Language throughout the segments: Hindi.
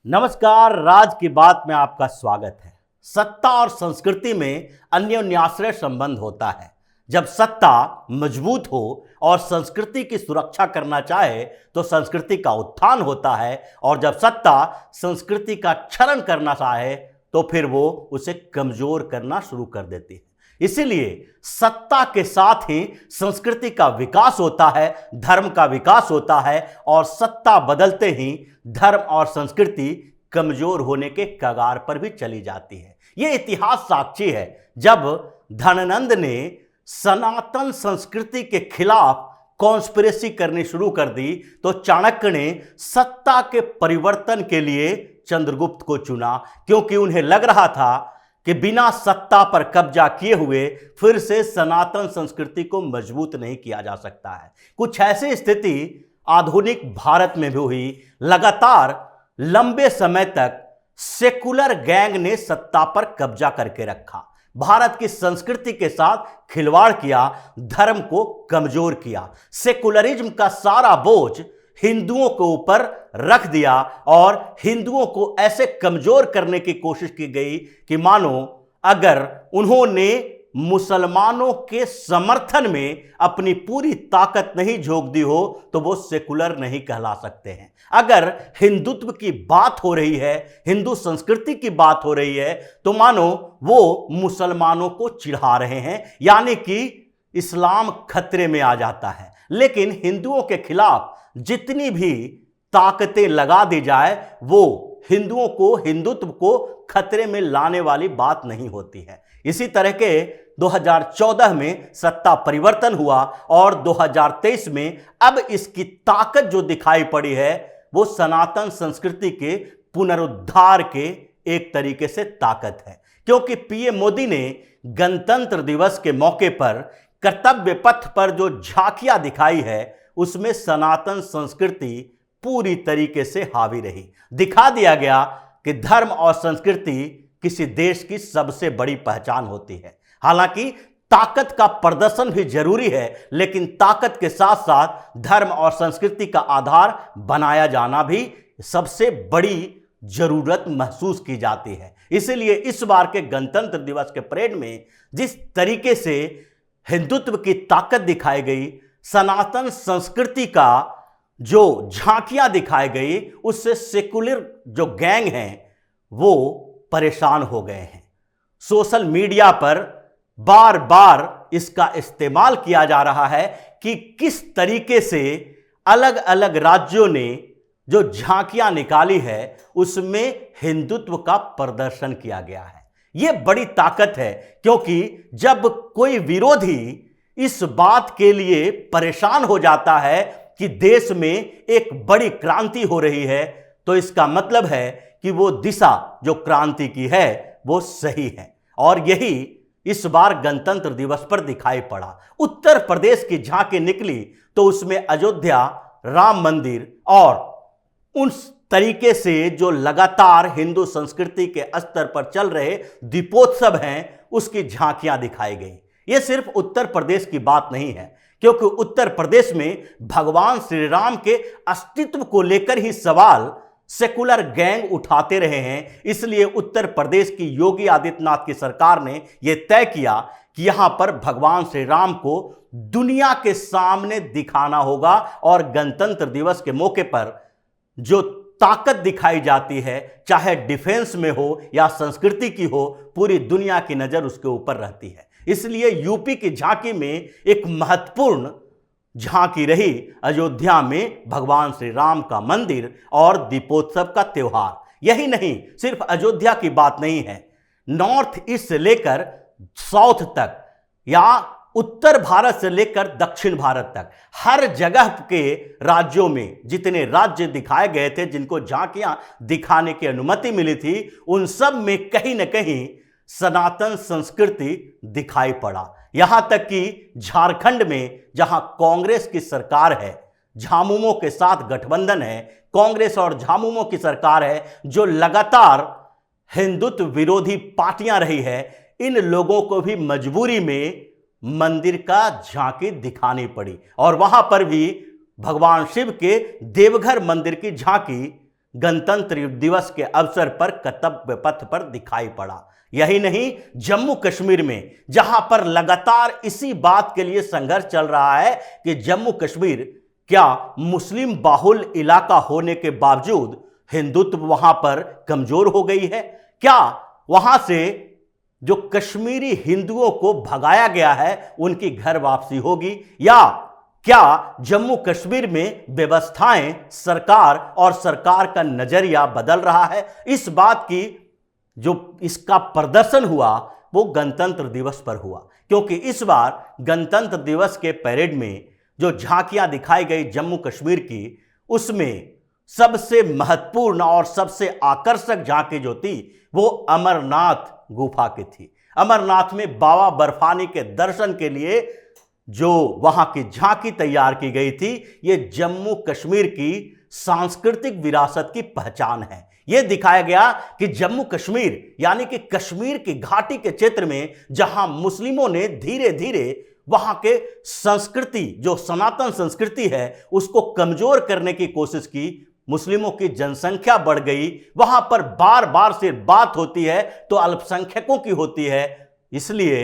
नमस्कार, राज की बात में आपका स्वागत है। सत्ता और संस्कृति में अन्योन्याश्रय संबंध होता है। जब सत्ता मजबूत हो और संस्कृति की सुरक्षा करना चाहे तो संस्कृति का उत्थान होता है, और जब सत्ता संस्कृति का क्षरण करना चाहे तो फिर वो उसे कमजोर करना शुरू कर देती है। इसीलिए सत्ता के साथ ही संस्कृति का विकास होता है, धर्म का विकास होता है, और सत्ता बदलते ही धर्म और संस्कृति कमजोर होने के कगार पर भी चली जाती है। यह इतिहास साक्षी है। जब धननंद ने सनातन संस्कृति के खिलाफ कॉन्स्पिरेसी करनी शुरू कर दी तो चाणक्य ने सत्ता के परिवर्तन के लिए चंद्रगुप्त को चुना, क्योंकि उन्हें लग रहा था कि बिना सत्ता पर कब्जा किए हुए फिर से सनातन संस्कृति को मजबूत नहीं किया जा सकता है। कुछ ऐसी स्थिति आधुनिक भारत में भी हुई। लगातार लंबे समय तक सेकुलर गैंग ने सत्ता पर कब्जा करके रखा, भारत की संस्कृति के साथ खिलवाड़ किया, धर्म को कमजोर किया, सेकुलरिज्म का सारा बोझ हिंदुओं के ऊपर रख दिया और हिंदुओं को ऐसे कमजोर करने की कोशिश की गई कि मानो अगर उन्होंने मुसलमानों के समर्थन में अपनी पूरी ताकत नहीं झोंक दी हो तो वो सेकुलर नहीं कहला सकते हैं। अगर हिंदुत्व की बात हो रही है, हिंदू संस्कृति की बात हो रही है, तो मानो वो मुसलमानों को चिढ़ा रहे हैं, यानी कि इस्लाम खतरे में आ जाता है। लेकिन हिंदुओं के खिलाफ जितनी भी ताकतें लगा दी जाए वो हिंदुओं को, हिंदुत्व को खतरे में लाने वाली बात नहीं होती है। इसी तरह के 2014 में सत्ता परिवर्तन हुआ और 2023 में अब इसकी ताकत जो दिखाई पड़ी है वो सनातन संस्कृति के पुनरुद्धार के एक तरीके से ताकत है, क्योंकि पीएम मोदी ने गणतंत्र दिवस के मौके पर कर्तव्य पथ पर जो झांकियां दिखाई है उसमें सनातन संस्कृति पूरी तरीके से हावी रही। दिखा दिया गया कि धर्म और संस्कृति किसी देश की सबसे बड़ी पहचान होती है। हालांकि ताकत का प्रदर्शन भी जरूरी है, लेकिन ताकत के साथ साथ धर्म और संस्कृति का आधार बनाया जाना भी सबसे बड़ी जरूरत महसूस की जाती है। इसलिए इस बार के गणतंत्र दिवस के परेड में जिस तरीके से हिंदुत्व की ताकत दिखाई गई, सनातन संस्कृति का जो झांकियां दिखाई गई, उससे सेकुलर जो गैंग हैं वो परेशान हो गए हैं। सोशल मीडिया पर बार बार इसका इस्तेमाल किया जा रहा है कि किस तरीके से अलग अलग राज्यों ने जो झांकियां निकाली है उसमें हिंदुत्व का प्रदर्शन किया गया है। यह बड़ी ताकत है, क्योंकि जब कोई विरोधी इस बात के लिए परेशान हो जाता है कि देश में एक बड़ी क्रांति हो रही है, तो इसका मतलब है कि वो दिशा जो क्रांति की है वो सही है। और यही इस बार गणतंत्र दिवस पर दिखाई पड़ा। उत्तर प्रदेश की झांकी निकली तो उसमें अयोध्या, राम मंदिर और उस तरीके से जो लगातार हिंदू संस्कृति के स्तर पर चल रहे दीपोत्सव हैं उसकी झांकियां दिखाई गई। यह सिर्फ उत्तर प्रदेश की बात नहीं है, क्योंकि उत्तर प्रदेश में भगवान श्री राम के अस्तित्व को लेकर ही सवाल सेकुलर गैंग उठाते रहे हैं। इसलिए उत्तर प्रदेश की योगी आदित्यनाथ की सरकार ने यह तय किया कि यहां पर भगवान श्री राम को दुनिया के सामने दिखाना होगा, और गणतंत्र दिवस के मौके पर जो ताकत दिखाई जाती है, चाहे डिफेंस में हो या संस्कृति की हो, पूरी दुनिया की नजर उसके ऊपर रहती है। इसलिए यूपी की झांकी में एक महत्वपूर्ण झांकी रही अयोध्या में भगवान श्री राम का मंदिर और दीपोत्सव का त्योहार। यही नहीं, सिर्फ अयोध्या की बात नहीं है, नॉर्थ ईस्ट से लेकर साउथ तक या उत्तर भारत से लेकर दक्षिण भारत तक हर जगह के राज्यों में जितने राज्य दिखाए गए थे, जिनको झांकियां दिखाने की अनुमति मिली थी, उन सब में कहीं न कहीं सनातन संस्कृति दिखाई पड़ा। यहां तक कि झारखंड में जहां कांग्रेस की सरकार है, झामुमो के साथ गठबंधन है, कांग्रेस और झामुमो की सरकार है, जो लगातार हिंदुत्व विरोधी पार्टियां रही है, इन लोगों को भी मजबूरी में मंदिर का झांकी दिखानी पड़ी। और वहां पर भी भगवान शिव के देवघर मंदिर की झांकी गणतंत्र दिवस के अवसर पर कर्तव्य पथ पर दिखाई पड़ा। यही नहीं, जम्मू कश्मीर में जहां पर लगातार इसी बात के लिए संघर्ष चल रहा है कि जम्मू कश्मीर क्या मुस्लिम बाहुल इलाका होने के बावजूद हिंदुत्व वहां पर कमजोर हो गई है? क्या वहां से जो कश्मीरी हिंदुओं को भगाया गया है उनकी घर वापसी होगी? या क्या जम्मू कश्मीर में व्यवस्थाएं, सरकार और सरकार का नजरिया बदल रहा है? इस बात की जो इसका प्रदर्शन हुआ वो गणतंत्र दिवस पर हुआ, क्योंकि इस बार गणतंत्र दिवस के परेड में जो झांकियां दिखाई गई जम्मू कश्मीर की, उसमें सबसे महत्वपूर्ण और सबसे आकर्षक झांकी जो थी वो अमरनाथ गुफा की थी। अमरनाथ में बाबा बर्फानी के दर्शन के लिए जो वहां की झांकी तैयार की गई थी, ये जम्मू कश्मीर की सांस्कृतिक विरासत की पहचान है। यह दिखाया गया कि जम्मू कश्मीर यानी कि कश्मीर की घाटी के क्षेत्र में जहां मुस्लिमों ने धीरे धीरे वहां के संस्कृति, जो सनातन संस्कृति है, उसको कमजोर करने की कोशिश की, मुस्लिमों की जनसंख्या बढ़ गई, वहां पर बार बार से बात होती है तो अल्पसंख्यकों की होती है। इसलिए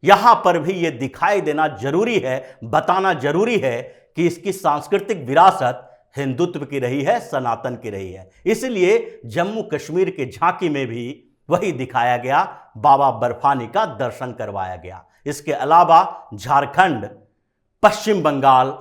यहां पर भी यह दिखाई देना जरूरी है, बताना जरूरी है कि इसकी सांस्कृतिक विरासत हिंदुत्व की रही है, सनातन की रही है। इसलिए जम्मू कश्मीर के झांकी में भी वही दिखाया गया, बाबा बर्फानी का दर्शन करवाया गया। इसके अलावा झारखंड, पश्चिम बंगाल,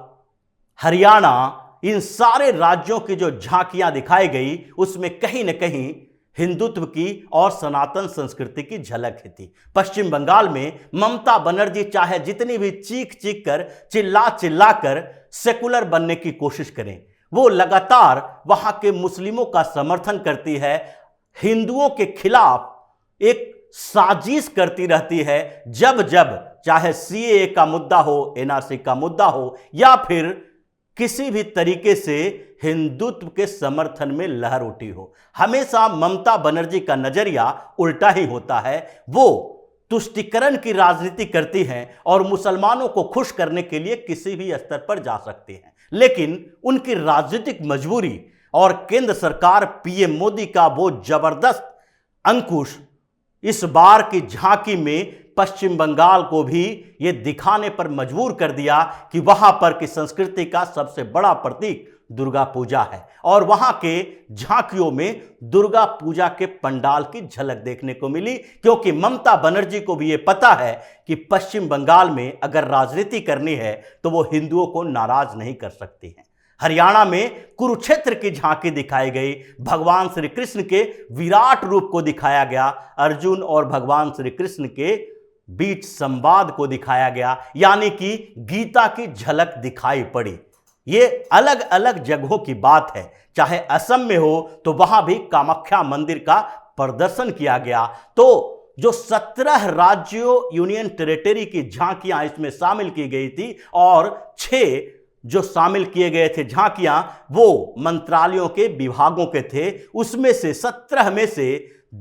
हरियाणा, इन सारे राज्यों की जो झांकियां दिखाई गई उसमें कहीं न कहीं हिंदुत्व की और सनातन संस्कृति की झलक थी। पश्चिम बंगाल में ममता बनर्जी चाहे जितनी भी चीख चीख कर, चिल्ला चिल्ला कर सेकुलर बनने की कोशिश करें, वो लगातार वहां के मुस्लिमों का समर्थन करती है, हिंदुओं के खिलाफ एक साजिश करती रहती है। जब जब चाहे सीएए का मुद्दा हो, एनआरसी का मुद्दा हो, या फिर किसी भी तरीके से हिंदुत्व के समर्थन में लहर उठी हो, हमेशा ममता बनर्जी का नजरिया उल्टा ही होता है। वो तुष्टीकरण की राजनीति करती हैं और मुसलमानों को खुश करने के लिए किसी भी स्तर पर जा सकती हैं, लेकिन उनकी राजनीतिक मजबूरी और केंद्र सरकार पीएम मोदी का वो जबरदस्त अंकुश इस बार की झांकी में पश्चिम बंगाल को भी ये दिखाने पर मजबूर कर दिया कि वहां पर की संस्कृति का सबसे बड़ा प्रतीक दुर्गा पूजा है, और वहां के झांकियों में दुर्गा पूजा के पंडाल की झलक देखने को मिली। क्योंकि ममता बनर्जी को भी ये पता है कि पश्चिम बंगाल में अगर राजनीति करनी है तो वो हिंदुओं को नाराज नहीं कर सकती हैं। हरियाणा में कुरुक्षेत्र की झांकी दिखाई गई, भगवान श्री कृष्ण के विराट रूप को दिखाया गया, अर्जुन और भगवान श्री कृष्ण के बीच संवाद को दिखाया गया, यानी कि गीता की झलक दिखाई पड़ी। ये अलग अलग जगहों की बात है, चाहे असम में हो तो वहां भी कामाख्या मंदिर का प्रदर्शन किया गया। तो जो 17 राज्यों, यूनियन टेरिटरी की झांकियां इसमें शामिल की गई थी, और 6 जो शामिल किए गए थे झांकियां वो मंत्रालयों के विभागों के थे। उसमें से 17 में से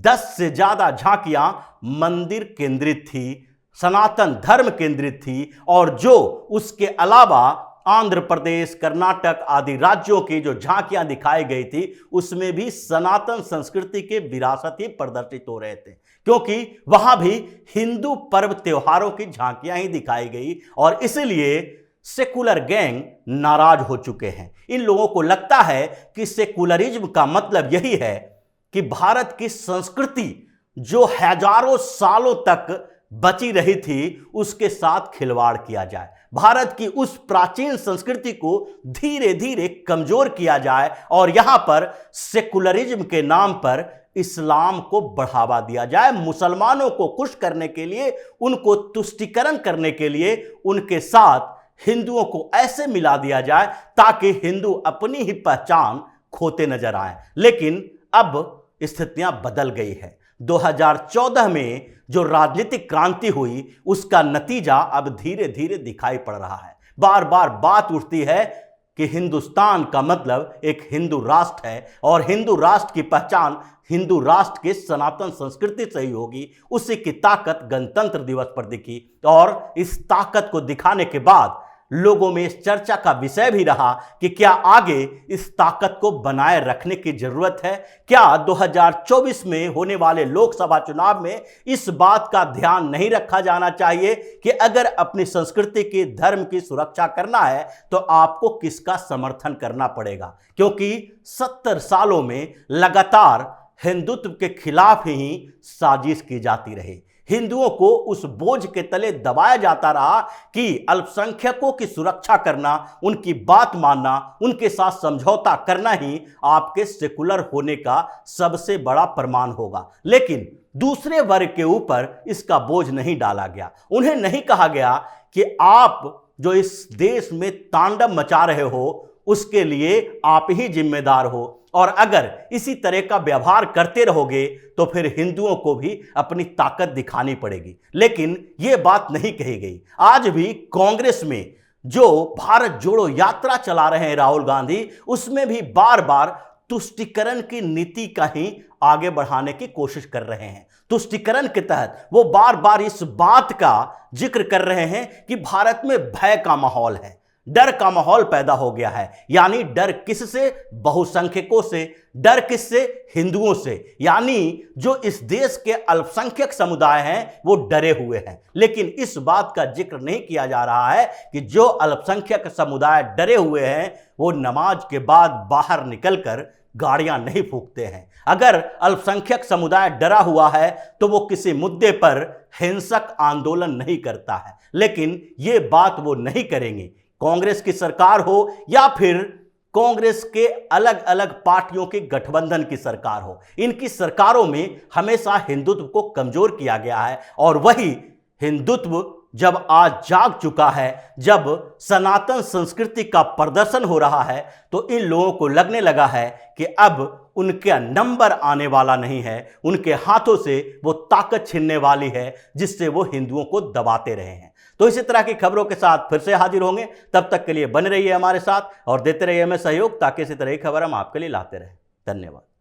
10 से ज्यादा झांकियां मंदिर केंद्रित थी, सनातन धर्म केंद्रित थी, और जो उसके अलावा आंध्र प्रदेश, कर्नाटक आदि राज्यों की जो झांकियां दिखाई गई थी उसमें भी सनातन संस्कृति के विरासत ही प्रदर्शित हो रहे थे, क्योंकि वहां भी हिंदू पर्व त्योहारों की झांकियां ही दिखाई गई। और इसलिए सेकुलर गैंग नाराज हो चुके हैं। इन लोगों को लगता है कि सेकुलरिज्म का मतलब यही है कि भारत की संस्कृति जो हजारों सालों तक बची रही थी उसके साथ खिलवाड़ किया जाए, भारत की उस प्राचीन संस्कृति को धीरे धीरे कमजोर किया जाए, और यहां पर सेकुलरिज्म के नाम पर इस्लाम को बढ़ावा दिया जाए, मुसलमानों को खुश करने के लिए, उनको तुष्टीकरण करने के लिए उनके साथ हिंदुओं को ऐसे मिला दिया जाए ताकि हिंदू अपनी ही पहचान खोते नजर आए। लेकिन अब स्थितियां बदल गई है। 2014 में जो राजनीतिक क्रांति हुई उसका नतीजा अब धीरे धीरे दिखाई पड़ रहा है। बार बार बात उठती है कि हिंदुस्तान का मतलब एक हिंदू राष्ट्र है, और हिंदू राष्ट्र की पहचान हिंदू राष्ट्र के सनातन संस्कृति से ही होगी। उसी की ताकत गणतंत्र दिवस पर दिखी, और इस ताकत को दिखाने के बाद लोगों में इस चर्चा का विषय भी रहा कि क्या आगे इस ताकत को बनाए रखने की जरूरत है। क्या 2024 में होने वाले लोकसभा चुनाव में इस बात का ध्यान नहीं रखा जाना चाहिए कि अगर अपनी संस्कृति की, धर्म की सुरक्षा करना है तो आपको किसका समर्थन करना पड़ेगा, क्योंकि 70 सालों में लगातार हिंदुत्व के खिलाफ ही साजिश की जाती रही। हिंदुओं को उस बोझ के तले दबाया जाता रहा कि अल्पसंख्यकों की सुरक्षा करना, उनकी बात मानना, उनके साथ समझौता करना ही आपके सेकुलर होने का सबसे बड़ा प्रमाण होगा। लेकिन दूसरे वर्ग के ऊपर इसका बोझ नहीं डाला गया। उन्हें नहीं कहा गया कि आप जो इस देश में तांडव मचा रहे हो उसके लिए आप ही जिम्मेदार हो, और अगर इसी तरह का व्यवहार करते रहोगे तो फिर हिंदुओं को भी अपनी ताकत दिखानी पड़ेगी। लेकिन यह बात नहीं कही गई। आज भी कांग्रेस में जो भारत जोड़ो यात्रा चला रहे हैं राहुल गांधी, उसमें भी बार बार तुष्टीकरण की नीति का ही आगे बढ़ाने की कोशिश कर रहे हैं। तुष्टीकरण के तहत वो बार बार इस बात का जिक्र कर रहे हैं कि भारत में भय का माहौल है, डर का माहौल पैदा हो गया है। यानी डर किससे? बहुसंख्यकों से। डर किससे? हिंदुओं से। यानी जो इस देश के अल्पसंख्यक समुदाय हैं वो डरे हुए हैं। लेकिन इस बात का जिक्र नहीं किया जा रहा है कि जो अल्पसंख्यक समुदाय डरे हुए हैं वो नमाज के बाद बाहर निकलकर गाड़ियां नहीं फूंकते हैं। अगर अल्पसंख्यक समुदाय डरा हुआ है तो वो किसी मुद्दे पर हिंसक आंदोलन नहीं करता है। लेकिन ये बात वो नहीं करेंगे। कांग्रेस की सरकार हो या फिर कांग्रेस के अलग अलग पार्टियों के गठबंधन की सरकार हो, इनकी सरकारों में हमेशा हिंदुत्व को कमजोर किया गया है। और वही हिंदुत्व जब आज जाग चुका है, जब सनातन संस्कृति का प्रदर्शन हो रहा है, तो इन लोगों को लगने लगा है कि अब उनका नंबर आने वाला नहीं है, उनके हाथों से वो ताकत छीनने वाली है जिससे वो हिंदुओं को दबाते रहे हैं। तो इसी तरह की खबरों के साथ फिर से हाजिर होंगे। तब तक के लिए बने रहिए हमारे साथ और देते रहिए हमें सहयोग, ताकि इसी तरह की खबर हम आपके लिए लाते रहें। धन्यवाद।